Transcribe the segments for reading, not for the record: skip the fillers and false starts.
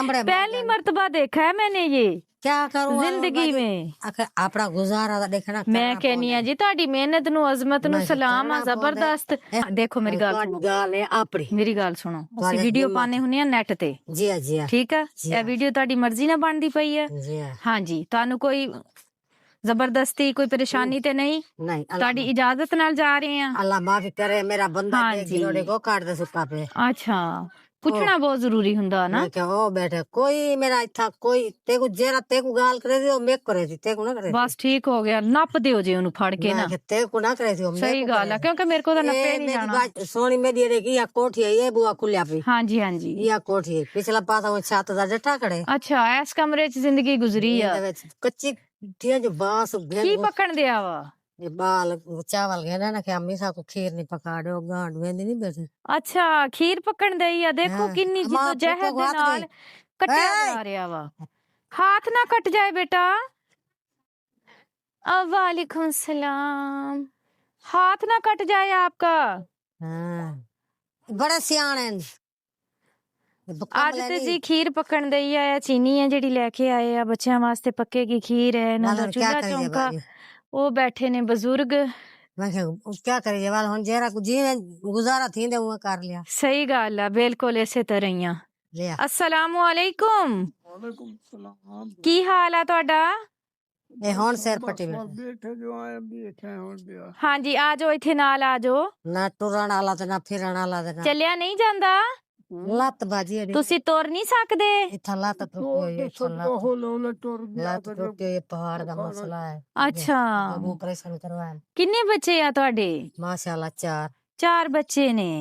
पहली मर्तबा देखा है मैंने ये क्या करूं जिंदगी में। अपना गुजारा देखना मैं कहनी है जी ਤੁਹਾਡੀ ਮਿਹਨਤ ਨੂੰ ਅਜ਼ਮਤ ਨੂੰ ਸਲਾਮ ਆ ਜ਼ਬਰਦਸਤ। ਦੇਖੋ ਮੇਰੀ ਗੱਲ ਸੁਣੋ, ਮੇਰੀ ਗੱਲ ਸੁਣੋ, ਅਸੀਂ ਵੀਡੀਓ ਪਾਣੇ ਹੁੰਨੇ ਆ ਨੈਟ ਤੇ। ਜੀ ਜੀ ਠੀਕ ਹੈ, ਇਹ ਵੀਡੀਓ ਤੁਹਾਡੀ ਮਰਜ਼ੀ ਨਾਲ ਬਣਦੀ ਪਈ ਹੈ। ਹਾਂਜੀ, ਤੁਹਾਨੂੰ ਕੋਈ ਜ਼ਬਰਦਸਤੀ ਕੋਈ ਪਰੇਸ਼ਾਨੀ ਤੇ ਨਹੀਂ? ਨਹੀਂ, ਤੁਹਾਡੀ ਇਜਾਜ਼ਤ ਨਾਲ ਜਾ ਰਹੇ ਆ। ਅੱਲਾ ਮਾਫੀ ਕਰੇ, ਮੇਰਾ ਬੰਦਾ ਗਿਲੋੜੇ ਕੋ ਕਾਟ ਦੇ ਸੁੱਕਾ ਪੇ। ਅੱਛਾ, ਪੁੱਛਣਾ ਬਹੁਤ ਜ਼ਰੂਰੀ ਹੁੰਦਾ ਨਾ। मैं क्या ओ बैठे कोई मेरा इथा कोई तेको जेरा तेको गाल करे थी ओ मेक करे थी तेको ना करे। ਬਸ ਠੀਕ ਹੋ ਗਿਆ, ਨੱਪ ਦਿਓ ਜੇ ਉਹਨੂੰ ਫੜ ਕੇ ਨਾ। तेको ना करे थी ओ ਸਹੀ ਗੱਲ ਆ, ਕਿਉਂਕਿ ਮੇਰੇ ਕੋਲ ਤਾਂ ਨੱਪੇ ਨਹੀਂ ਜਾਣਾ। सोनी मेरी रे की या कोठी है ये बुआ खुल्या पे। ਹਾਂਜੀ ਹਾਂਜੀ, या कोठी है पिछला पासा वो छत दा जट्टा खड़े। ਅੱਛਾ, ਇਸ ਕਮਰੇ 'ਚ ਜ਼ਿੰਦਗੀ ਗੁਜ਼ਰੀ ਆ। कच्ची थी जो बांस ਕੀ ਪਕਣ ਦਿਆ ਵਾ? ये बाल चावल गए ना कि अम्मी सा को खीर नहीं पका दो गांड वेंदी नहीं बैठे। ਅੱਛਾ, ਖੀਰ ਪਕਣ ਦਈ ਆ। ਦੇਖੋ ਕਿੰਨੀ ਜਿੱਦੋ ਜਹਿਦ ਦੇ ਨਾਲ ਕੱਟਿਆ ਜਾ ਰਿਹਾ ਵਾ। हाथ ना कट जाए बेटा। वालेकुम सलाम। हाथ ना कट जाए आपका। बड़े सियाने ਅੱਜ ਤੇ ਜੀ ਖੀਰ ਪੱਕਣ ਦਈ ਆ। ਚੀਨੀ ਹੈ ਜਿਹੜੀ ਲੈ ਕੇ ਆਏ ਆ ਬੱਚਿਆਂ ਵਾਸਤੇ, ਪੱਕੇਗੀ ਖੀਰ ਹੈ। ਇਹਨਾਂ ਦਾ ਚੁੱਲ੍ਹਾ ਚੌਂਕਾ, ਉਹ ਬੈਠੇ ਨੇ ਬਜ਼ੁਰਗ। मैं क्या करे जवाल हुन जेरा को जीवे गुजारा थींदे वो कर लिया। सही गल है, बिल्कुल इसे तरह ही आ। अस्सलामु अलैकुम। वालेकुम सलाम। की हाल है ਤੁਹਾਡਾ? ਇਹ ਹੁਣ ਸਿਰ ਪੱਟੀ ਬੈਠੇ ਜੋ ਆਏ ਬੈਠੇ ਹੁਣ ਪਿਆ। ਹਾਂਜੀ, ਆ ਜਾਓ ਇੱਥੇ ਨਾਲ ਆ ਜਾਓ। ਨਾ ਟੁਰਨ ਵਾਲਾ ਤੇ ਨਾ ਫਿਰਨ ਵਾਲਾ ਤੇ ਨਾ ਚੱਲਿਆ ਨਹੀਂ ਜਾਂਦਾ। ਲੱਤ ਬਾਜੀ ਅੜੀ ਤੁਸੀਂ ਤੁਰ ਨਹੀਂ ਸਕਦੇ। ਇੱਥਾ ਲੱਤ ਟੁੱਟੀ ਹੋਈ ਲੱਤ ਟੁੱਟੀ ਪਹਾੜ ਦਾ ਮਸਲਾ ਹੈ। ਅੱਛਾ, ਆਪਰੇਸ਼ਨ ਕਰਵਾਇਆ। ਕਿੰਨੇ ਬੱਚੇ ਆ ਤੁਹਾਡੇ? ਮਾਸ਼ਾਅੱਲਾ 4 ਬੱਚੇ ਨੇ।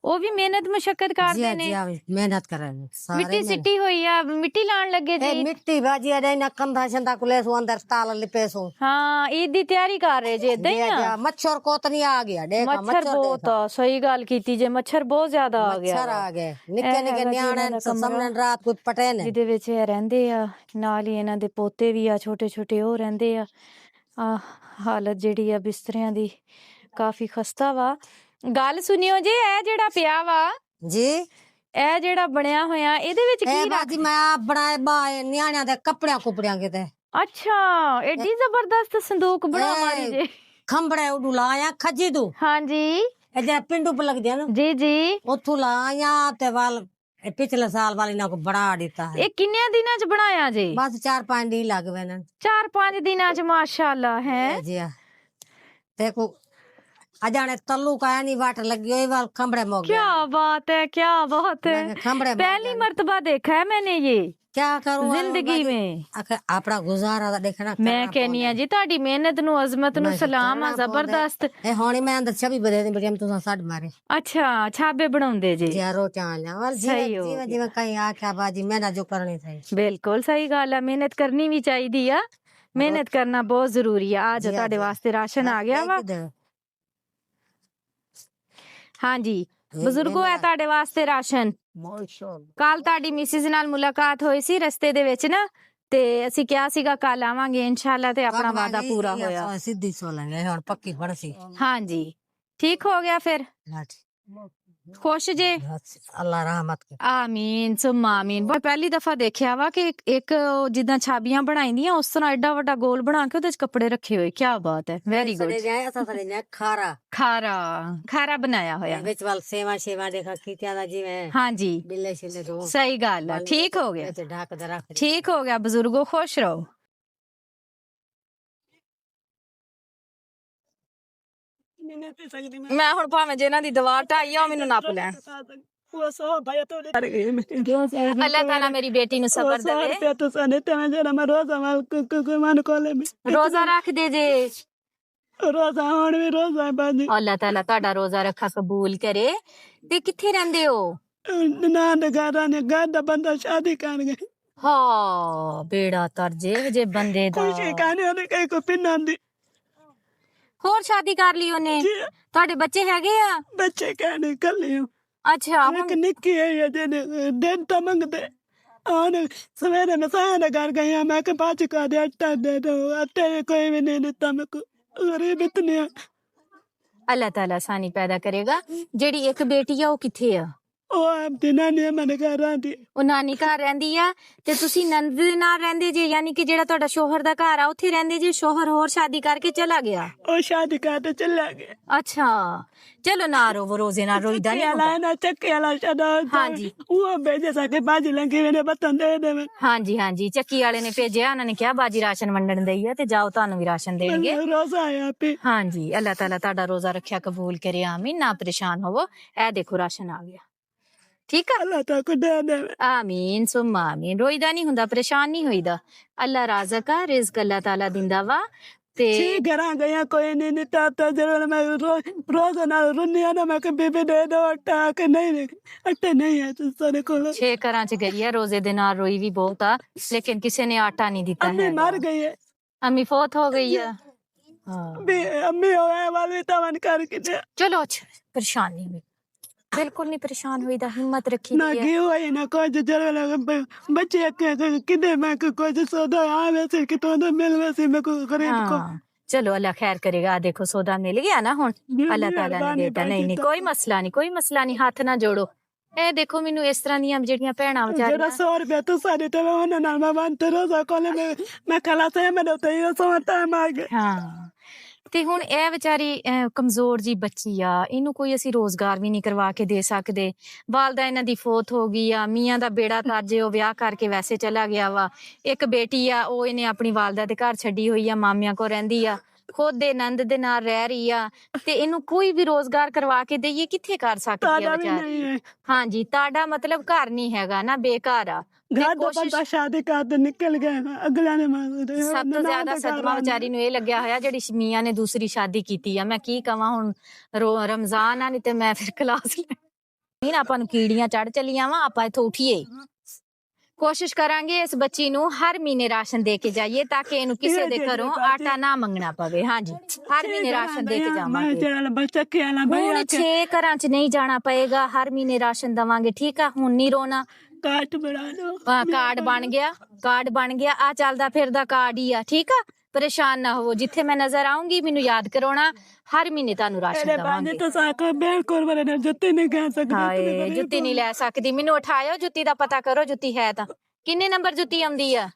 ਉਹ ਵੀ ਮਿਹਨਤ ਮੁਸ਼ੱਕਤ ਕਰਦੇ ਨੇ। ਮਿਹਨਤ ਕਰਨ ਮਿੱਟੀ ਸਿੱਟੀ ਹੋਈ ਆ, ਮਿੱਟੀ ਲਾਣ ਲੱਗੇ ਜੀ। ਮਿੱਟੀ ਬਾਜੀ ਅੜੇ ਨਾ ਕੰਧਾ ਛੰਦਾ ਕੁਲੇ ਸੋ ਅੰਦਰ ਤਾਲ ਲਿਪੇ ਸੋ। ਹਾਂ, ਈਦ ਦੀ ਤਿਆਰੀ ਕਰ ਰਹੇ ਜੇ। ਇਦਾਂ ਹੀ ਆ। ਮੱਛਰ ਕੋਤ ਨਹੀਂ ਆ ਗਿਆ। ਦੇਖ ਮੱਛਰ ਬਹੁਤ ਆ। ਸਹੀ ਗੱਲ ਕੀਤੀ ਜੇ, ਮੱਛਰ ਬਹੁਤ ਜ਼ਿਆਦਾ ਆ ਗਿਆ। ਮੱਛਰ ਆ ਗਏ ਨਿੱਕੇ ਨਿੱਕੇ ਨਿਆਣੇ ਸਾਹਮਣੇ ਰਾਤ ਕੋਈ ਪਟੇ ਨੇ ਜਿਹਦੇ ਵਿੱਚ ਇਹ ਰਹਿੰਦੇ ਆ। ਨਾਲ ਹੀ ਇਹਨਾਂ ਦੇ ਪੋਤੇ ਵੀ ਆ, ਛੋਟੇ ਛੋਟੇ ਉਹ ਰਹਿੰਦੇ ਆ। ਹਾਲਤ ਜਿਹੜੀ ਆ ਬਿਸਤਰਿਆਂ ਦੀ ਕਾਫੀ ਖਸਤਾ ਵਾ। ਗੱਲ ਸੁਣਿਓ ਜੀ, ਇਹ ਜਿਹੜਾ ਪਿਆ ਵਾ ਜੀ, ਇਹ ਜਿਹੜਾ ਬਣਿਆ ਹੋਇਆ ਇਹਦੇ ਵਿੱਚ ਕੀ ਬਾਜੀ ਮੈਂ ਆਪ ਬਣਾਏ ਬਾਏ ਨਿਆਣਿਆਂ ਦੇ ਕੱਪੜਿਆਂ ਕੁਪੜਿਆਂ ਕਿਤੇ। ਅੱਛਾ, ਐਡੀ ਜ਼ਬਰਦਸਤ ਸੰਦੂਕ ਬਣਾ ਮਾਰੀ ਜੇ। ਖੰਬੜੇ ਉਡੂ ਲਾਇਆ ਖੱਜੀ ਦੂ। ਹਾਂਜੀ, ਇਹ ਜਿਹੜਾ ਪਿੰਡੂ ਪ ਲੱਗਦੇ ਨਾ ਜੀ ਜੀ, ਉੱਥੋਂ ਲਾਇਆ ਤੇ ਵਾਲ ਪਿਛਲੇ ਸਾਲ ਵਾਲੀ ਨਾ ਕੋ ਬਣਾ ਦਿੱਤਾ ਹੈ। ਇਹ ਕਿੰਨੇ ਦਿਨਾਂ ਚ ਬਣਾਇਆ ਜੀ? ਬਸ 4-5 ਦਿਨ ਲੱਗ ਗਏ ਨਾ। 4-5 ਦਿਨਾਂ ਚ ਮਾਸ਼ਾਅੱਲਾ ਹੈ ਜੀ। ਦੇਖੋ अजाने तल्लू का नहीं वाट लगी हुई वाल खंबड़े मोग। क्या बात है, क्या बात है। खंबड़े पहली मर्तबा देखा है मैंने ये। क्या करूं जिंदगी में। अपना गुजारा देखना। मैं कहनी है जी ਤੁਹਾਡੀ ਮਿਹਨਤ ਨੂੰ ਅਜ਼ਮਤ ਨੂੰ ਸਲਾਮ ਆ ਜ਼ਬਰਦਸਤ। ਇਹ ਹੁਣੇ ਮੈਂ ਅੰਦਰ ਛਵੀ ਬਦੇ ਦੀ ਬੜੀ ਤੁਸੀਂ ਸਾਡ ਮਾਰੇ। ਅੱਛਾ, ਛਾਬੇ ਬਣਾਉਂਦੇ ਜੀ। ਯਾਰੋ ਚਾਲਿਆ ਵਾਲ ਜਿਵੇਂ ਜਿਵੇਂ ਕਈ ਆਖਿਆ ਬਾਜੀ ਮੈਂ ਨਾ ਜੋ ਕਰਨੀ ਸਹੀ। ਬਿਲਕੁਲ ਸਹੀ ਗੱਲ ਆ, ਮਿਹਨਤ ਕਰਨੀ ਵੀ ਚਾਹੀਦੀ ਆ। ਮਿਹਨਤ ਕਰਨਾ ਬਹੁਤ ਜ਼ਰੂਰੀ ਆ। ਅੱਜ ਤੁਹਾਡੇ ਵਾਸਤੇ ਰਾਸ਼ਨ ਆ ਗਿਆ ਵਾ। ਹਾਂਜੀ ਬਜ਼ੁਰਗੋ, ਹੈ ਤੁਹਾਡੇ ਵਾਸਤੇ ਰਾਸ਼ਨ। ਕੱਲ ਤੁਹਾਡੀ ਮਿਸਿਸ ਨਾਲ ਮੁਲਾਕਾਤ ਹੋਈ ਸੀ ਰਸਤੇ ਦੇ ਵਿੱਚ ਨਾ, ਤੇ ਅਸੀਂ ਕਿਹਾ ਸੀਗਾ ਕੱਲ ਆਵਾਂਗੇ ਇਨਸ਼ਾਅੱਲਾ, ਤੇ ਆਪਣਾ ਵਾਅਦਾ ਪੂਰਾ ਹੋਇਆ। ਸਿੱਧੀ ਸੋਲਾਂਗੇ ਹੁਣ ਪੱਕੀ ਫੜ ਸੀ। ਹਾਂਜੀ, ਠੀਕ ਹੋ ਗਿਆ ਫਿਰ? खुश जे? अल्लाह रहमत करे। आमीन सुम्मा आमीन। पहली दफा देखिया वा कि एक जिदा छाबियां बनाईंदियां उस तरह एडा वड्डा गोल बना के उहदे च कपड़े रखे हुए। क्या बात है, वेरी गुड। खारा खारा खारा बनाया होया विच वाल सेवा सेवा देखा कीतियां दा जिवें। हां जी, बिल्ले छिले दो। सही गल है, ठीक हो गया, ढक दे रख। ठीक हो गया बुजुर्गो, खुश रहो। मैं हुण भावें जिन्हां दी दीवार ढाई आ मैनू नप लैण। अल्लाह ताला मेरी बेटी नू सबर देवे। रोजा रख दे जे। अल्लाह ताला तुहाडा रोजा रखा कबूल करे। ते किथे रहिंदे हो? हाँ, बेड़ा तरजे जे बंदे दा। ਹੋਰ ਸ਼ਾਦੀ ਕਰ ਲਈ ਉਹਨੇ? ਤੁਹਾਡੇ ਬੱਚੇ ਹੈਗੇ ਆ? ਬੱਚੇ ਕਹਿਣੇ ਕੱਲੇ। ਅੱਛਾ, ਇੱਕ ਨਿੱਕੀ ਹੈ ਜਿਹਨੇ ਦਿਨ ਤਾਂ ਮੰਗਦੇ। ਹੁਣ ਸਵੇਰੇ ਮੈਂ ਸਾਇਆ ਦਾ ਘਰ ਗਈ, ਮੈਂ ਕਿ 5 ਕਾ ਦੇ ਆਟਾ ਦੇ ਦੋ। ਆਟੇ ਕੋਈ ਵੀ ਨਹੀਂ ਦਿੱਤਾ ਮੈਨੂੰ। ਗਰੀਬ ਇਤਨੇ। ਅੱਲਾਹ ਤਾਲਾ ਆਸਾਨੀ ਪੈਦਾ ਕਰੇਗਾ। ਜਿਹੜੀ ਇੱਕ ਬੇਟੀ ਆ ਉਹ ਕਿੱਥੇ ਆ? ਉਹ ਆਪਦੀ ਨਾਨੀ ਮਨ ਘਰ ਰਹਿੰਦੀ। ਉਹ ਨਾਨੀ ਘਰ ਰਹਿੰਦੀ ਆ ਤੇ ਤੁਸੀਂ ਨੰਦ ਦੇ ਨਾਲ ਰਹਿੰਦੇ ਜੇ, ਯਾਨੀ ਕਿ ਜਿਹੜਾ ਤੁਹਾਡਾ ਸ਼ੋਹਰ ਦਾ ਘਰ ਆ ਉੱਥੇ ਰਹਿੰਦੇ ਜੇ? ਸ਼ੋਹਰ ਹੋਰ ਸ਼ਾਦੀ ਕਰਕੇ ਚਲਾ ਗਿਆ? ਉਹ ਸ਼ਾਦੀ ਕਰਕੇ ਚਲਾ ਗਿਆ। ਅੱਛਾ ਚਲੋ ਨਾ ਰੋਵੋ, ਰੋਜ਼ੇ ਨਾਲ ਰੋਈਦਾ ਨਹੀਂ ਹੁੰਦਾ। ਨਾ ਚੱਕੇ ਵਾਲਾ ਸ਼ਦਾ ਹਾਂਜੀ ਉਹ ਭੇਜੇ ਸਕੇ ਬਾਜੀ ਲੰਗੀ ਮੈਨੇ ਬਤਨ ਦੇ ਦੇਵੇ। ਹਾਂਜੀ ਹਾਂਜੀ, ਚੱਕੀ ਵਾਲੇ ਨੇ ਭੇਜਿਆ, ਉਹਨਾਂ ਨੇ ਕਿਹਾ ਬਾਜੀ ਰਾਸ਼ਨ ਵੰਡਣ ਦਈ ਆ ਤੇ ਜਾਓ ਤੁਹਾਨੂੰ ਵੀ ਰਾਸ਼ਨ ਦੇਣਗੇ। ਰੋਜ਼ਾ ਆਇਆ ਪੇ। ਹਾਂਜੀ ਅੱਲਾਹ ਤਾਲਾ ਤੁਹਾਡਾ ਰੋਜ਼ਾ ਰੱਖਿਆ ਕਬੂਲ करे, आमीन। ना परेशान होवो, ए देखो राशन आ गया, ठीक है? ਅੱਲਾਹ ਤਾ ਕੋ ਦੇ ਦੇਵੇ। आमीन सुम्मा आमीन। रोईदा नहीं हुंदा, परेशान नहीं होईदा। अल्लाह राज़क आ, रिज़्क अल्लाह ताला दिंदा वा ते घरां गया कोई नहीं ता जरूर मैं रोज ना रुन्नी ना मैं के बीबी दे दो आटा के नहीं आटा नहीं है तो सारे को 6 घरां च गई है, रोजे दे नाल रोई भी बहुत आ, लेकिन किसी ने आटा नहीं दिता अम्मी है। मर गई है। अम्मी फौत हो गई है। हाँ अम्मी होए वाली तवन करके चलो अच्छा, परेशान नहीं हुई, बिल्कुल नहीं परेशान हुई दा, हिम्मत रखी ना दी है। की हुई ना कुछ जरूर बच्चे के किदे मैं को कुछ सौदा आ वैसे कि तो मिल वैसे मैं को खरीद को। हाँ चलो अल्लाह खैर करेगा। देखो सौदा मिल गया ना हुन, अल्लाह ताला ने देता। नहीं नहीं कोई मसला नहीं, कोई मसला नहीं, हाथ ना जोड़ो। ए देखो मैनू इस तरह ਦੀਆਂ ਜਿਹੜੀਆਂ ਭੈਣਾਂ ਜਿਹੜਾ ਵਿਚਾਰੀਆਂ 100 ਰੁਪਏ ਤੂੰ ਸਾਡੇ ਤੇ ਉਹਨਾਂ ਨਾਲ ਮੈਂ ਬੰਦ ਰੋਜ਼ਾ ਕੋਲੇ ਮੈਂ ਖਲਾ ਸੇ ਮੈਂ ਤੇ ਇਹ ਸੋਤਾ ਮਾਗ। ਹਾਂ ਤੇ ਹੁਣ ਇਹ ਵਿਚਾਰੀ ਕਮਜ਼ੋਰ ਜੀ ਬੱਚੀ ਆ, ਇਹਨੂੰ ਕੋਈ ਅਸੀਂ ਰੋਜ਼ਗਾਰ ਵੀ ਨਹੀਂ ਕਰਵਾ ਕੇ ਦੇ ਸਕਦੇ। ਵਾਲਦਾ ਇਹਨਾਂ ਦੀ ਫੌਤ ਹੋ ਗਈ ਆ, ਮੀਆਂ ਦਾ ਬੇੜਾ ਤਰਜੇ, ਉਹ ਵਿਆਹ ਕਰਕੇ ਵੈਸੇ ਚਲਾ ਗਿਆ ਵਾ। ਇੱਕ ਬੇਟੀ ਆ, ਉਹ ਇਹਨੇ ਆਪਣੀ ਵਾਲਦਾ ਦੇ ਘਰ ਛੱਡੀ ਹੋਈ ਆ, ਮਾਮਿਆਂ ਕੋਲ ਰਹਿੰਦੀ ਆ, ਖੁਦ ਦੇ ਨੰਦ ਦੇ ਨਾਲ ਰਹਿ ਰਹੀ ਆ ਤੇ ਇਹਨੂੰ ਕੋਈ ਵੀ ਰੋਜ਼ਗਾਰ ਕਰਵਾ ਕੇ ਦਈਏ ਕਿੱਥੇ ਕਰ ਸਕਦੀ ਆ ਵਿਚਾਰੀ। ਹਾਂਜੀ ਤੁਹਾਡਾ ਮਤਲਬ ਘਰ ਨਹੀਂ ਹੈਗਾ ਨਾ, ਬੇਕਾਰ ਆ। घर तो बंदा शादी कर दे निकल गया अगला ने ਸਭ ਤੋਂ ਜ਼ਿਆਦਾ ਸਦਮਾ ਵਿਚਾਰੀ ਨੂੰ ਇਹ ਲੱਗਿਆ ਹੋਇਆ ਜਿਹੜੀ ਮੀਆਂ ਨੇ ਦੂਸਰੀ ਸ਼ਾਦੀ ਕੀਤੀ ਆ। ਮੈਂ ਕੀ ਕਵਾਂ ਹੁਣ, ਰਮਜ਼ਾਨ ਆ ਨਹੀਂ ਤੇ ਮੈਂ ਫਿਰ ਕਲਾਸ ਨਹੀਂ, ਆਪਾਂ ਨੂੰ ਕੀੜੀਆਂ ਚੜ ਚਲੀਆਂ ਵਾ। ਆਪਾਂ ਇੱਥੋਂ ਉਠੀਏ, ਕੋਸ਼ਿਸ਼ ਕਰਾਂਗੇ ਇਸ ਬੱਚੀ ਨੂੰ ਹਰ ਮਹੀਨੇ ਰਾਸ਼ਨ ਦੇ ਕੇ ਜਾਈਏ ਤਾਂ ਕਿ ਇਹਨੂੰ ਕਿਸੇ ਦੇ ਘਰੋਂ ਆਟਾ ਨਾ ਮੰਗਣਾ ਪਵੇ। ਹਾਂਜੀ ਹਰ ਮਹੀਨੇ ਰਾਸ਼ਨ ਦੇ ਕੇ ਜਾਵਾਂਗੇ। ਹੁਣ 6 ਘਰਾਂ ਚ ਨਹੀਂ ਜਾਣਾ ਪਏਗਾ, ਹਰ ਮਹੀਨੇ ਰਾਸ਼ਨ ਦਵਾਂਗੇ, ਠੀਕ ਆ? ਹੁਣ ਨਹੀਂ ਰੋਣਾ। कार्ड बना लो। ਕਾਰਡ ਬਣ ਗਿਆ, ਕਾਰਡ ਬਣ ਗਿਆ, ਆ ਚੱਲਦਾ ਫਿਰਦਾ ਕਾਰਡ ਹੀ ਆ, ਠੀਕ ਆ? ਪਰੇਸ਼ਾਨ ਨਾ ਹੋਵੋ, ਜਿੱਥੇ ਮੈਂ ਨਜ਼ਰ ਆਉਂਗੀ ਮੈਨੂੰ ਯਾਦ ਕਰਾਉਣਾ, ਹਰ ਮਹੀਨੇ ਤੁਹਾਨੂੰ ਰਾਸ਼ਨ ਦਵਾਂਗੇ। तो साको बिल्कुल बने जुत्ती नहीं कह सकती। ਹਾਏ ਜੁੱਤੀ ਨਹੀਂ ਲੈ ਸਕਦੀ, ਮੈਨੂੰ ਉਠਾਇਓ, ਜੁੱਤੀ ਦਾ ਪਤਾ ਕਰੋ, ਜੁੱਤੀ ਹੈ ਤਾਂ। ਕਿੰਨੇ ਨੰਬਰ ਜੁੱਤੀ ਆਉਂਦੀ ਆ?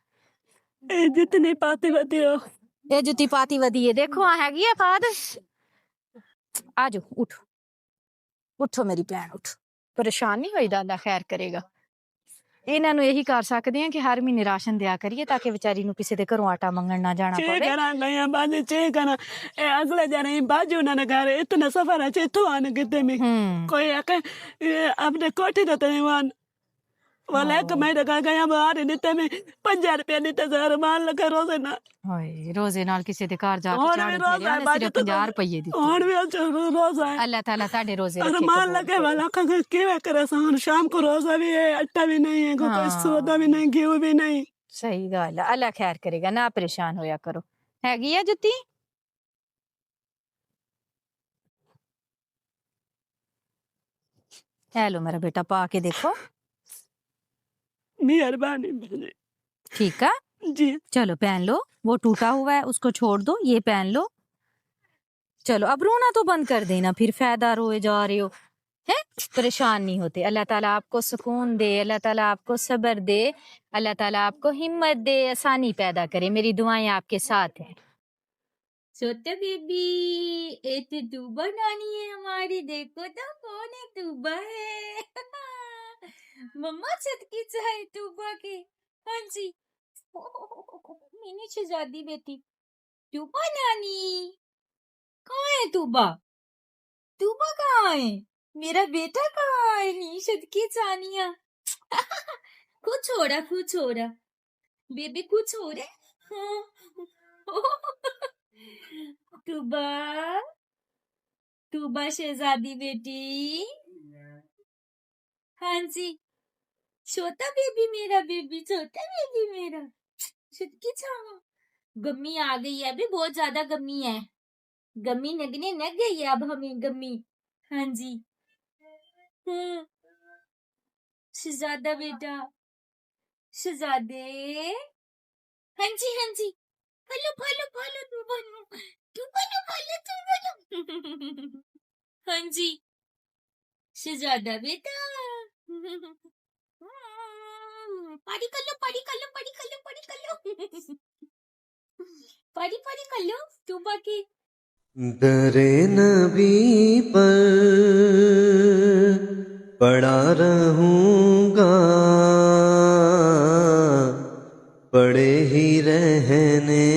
जितनी पाती बती हो ਇਹ ਜੁੱਤੀ ਪਾਤੀ ਵਧੀਆ, ਦੇਖੋ ਆ ਹੈਗੀ ਆ ਫਾਦ। ਆ ਜਾਓ ਉਠੋ, ਉਠੋ ਮੇਰੀ ਭੈਣ ਉਠੋ, ਪਰੇਸ਼ਾਨ ਨਹੀਂ ਹੋਈਦਾ, ਅੱਲਾ ਖੈਰ ਕਰੇਗਾ। ਇਹਨਾਂ ਨੂੰ ਇਹੀ ਕਰ ਸਕਦੇ ਆ ਕਿ ਹਰ ਮਹੀਨੇ ਰਾਸ਼ਨ ਦਿਆ ਕਰੀਏ ਤਾਂ ਕਿ ਵਿਚਾਰੀ ਨੂੰ ਕਿਸੇ ਦੇ ਘਰੋਂ ਆਟਾ ਮੰਗਣ ਨਾ ਜਾਣਾ ਪਵੇ। अगले जने बाजू ना घर इतना सफर है इतो आने किते में कोई आके अपने कोठी तो वन वाला एक मैं लगा गया बाहर नीते में 50 रुपया नीते जहर मान लगा रोजे ना। ਹਾਏ ਰੋਜ਼ੇ ਨਾਲ ਕਿਸੇ ਦੇ ਘਰ ਜਾ ਕੇ ਝਾੜੂ ਫੇਰਿਆ ਨੇ, ਸਿਰਫ 50 ਰੁਪਏ ਦਿੱਤੇ। और भी रोजा है ਅੱਲਾਹ ਤਾਲਾ ਤੁਹਾਡੇ ਰੋਜ਼ੇ और ਰੱਖੇ मान ਕਬੂਲ लगे वाला क्या करे शाम को रोजा भी है आटा भी नहीं है कोई सौदा भी नहीं घी भी नहीं। ਸਹੀ ਗੱਲ ਆ, ਅੱਲਾਹ ਖੈਰ ਕਰੇਗਾ, ਨਾ ਪਰੇਸ਼ਾਨ ਹੋਇਆ ਕਰੋ। ਹੈਗੀ ਆ ਜੁੱਤੀ? ਹੈ ਲੋ ਮੇਰਾ ਬੇਟਾ, ਪਾ ਕੇ ਦੇਖੋ। मेहरबानी ठीक है जी। चलो पहन लो, वो टूटा हुआ है उसको छोड़ दो, ये पहन लो। चलो अब रोना तो बंद कर देना, फिर फायदा रोए जा रहे हो है, परेशान नहीं होते। अल्लाह ताला आपको सुकून दे, अल्लाह ताला आपको सब्र दे, अल्लाह ताला आपको हिम्मत दे, आसानी पैदा करे। मेरी दुआएं आपके साथ हैं। छोटा बेबी, ये तो टूबा नानी है हमारी, देखो तो कौन है? टूबा है मम्मा छटकी चाहे टूबा के। हाँ जी मिनी शहजादी बेटी टूबा नानी। कहाँ है टूबा? टूबा कहाँ है? मेरा बेटा कहाँ है? नी शतकी चानिया कुछ हो रहा बेबी, कुछ हो रहा। टूबा, टूबा शहजादी बेटी। हाँ जी छोटा बेबी मेरा, बेबी छोटा बेबी मेरा, छुटकी छावा। गम्मी आ गई है, अभी बहुत ज्यादा गम्मी है, गम्मी नगने नग गई है अब हमें गम्मी। हाँ जी शहजादा बेटा, शहजादे। हाँ जी फलो फलो फलो तू बनो, तू बनो फलो, तू बनो हाँ जी शहजादा बेटा। पारी कर लो, पारी कर लो, पारी कर लो, पारी कर लो। पारी पारी कर लो तू बाकी। दरे नबी पर पड़ा रहूंगा, पड़े ही रहने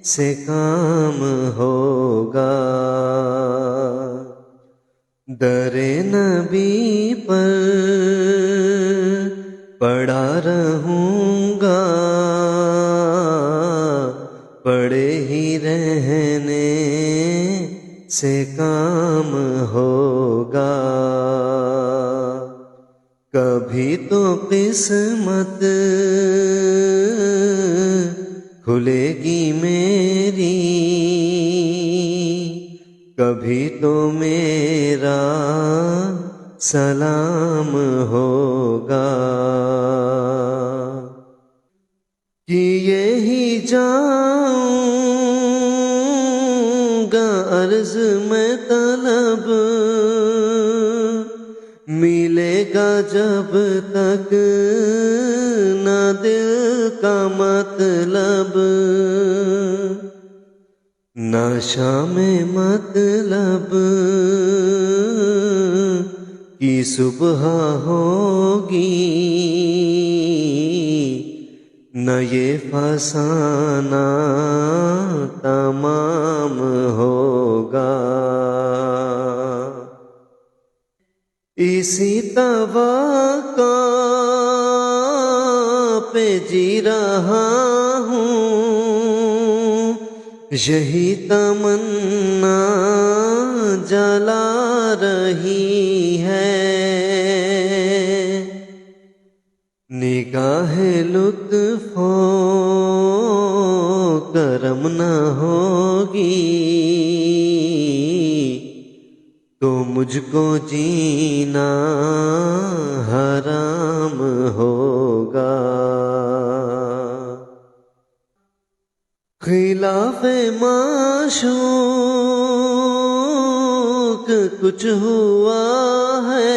से काम होगा। दरे नबी पर पड़ा रहूंगा, पड़े ही रहने से काम होगा। कभी तो किस्मत खुलेगी मेरी, कभी तो मेरा सलाम होगा। कि यही जाऊंगा अर्ज में तलब, मिलेगा जब तक ना दिल का मतलब, नशा में मतलब की सुबह होगी, न ये फसाना तमाम होगा। इसी तवक्का पे जी रहा हूँ, यही तमन्ना जला रही है। निगाह लुत्फ़ो करम न होगी, तो मुझको जीना हराम होगा। खिलाफ़े माशूक कुछ हुआ है,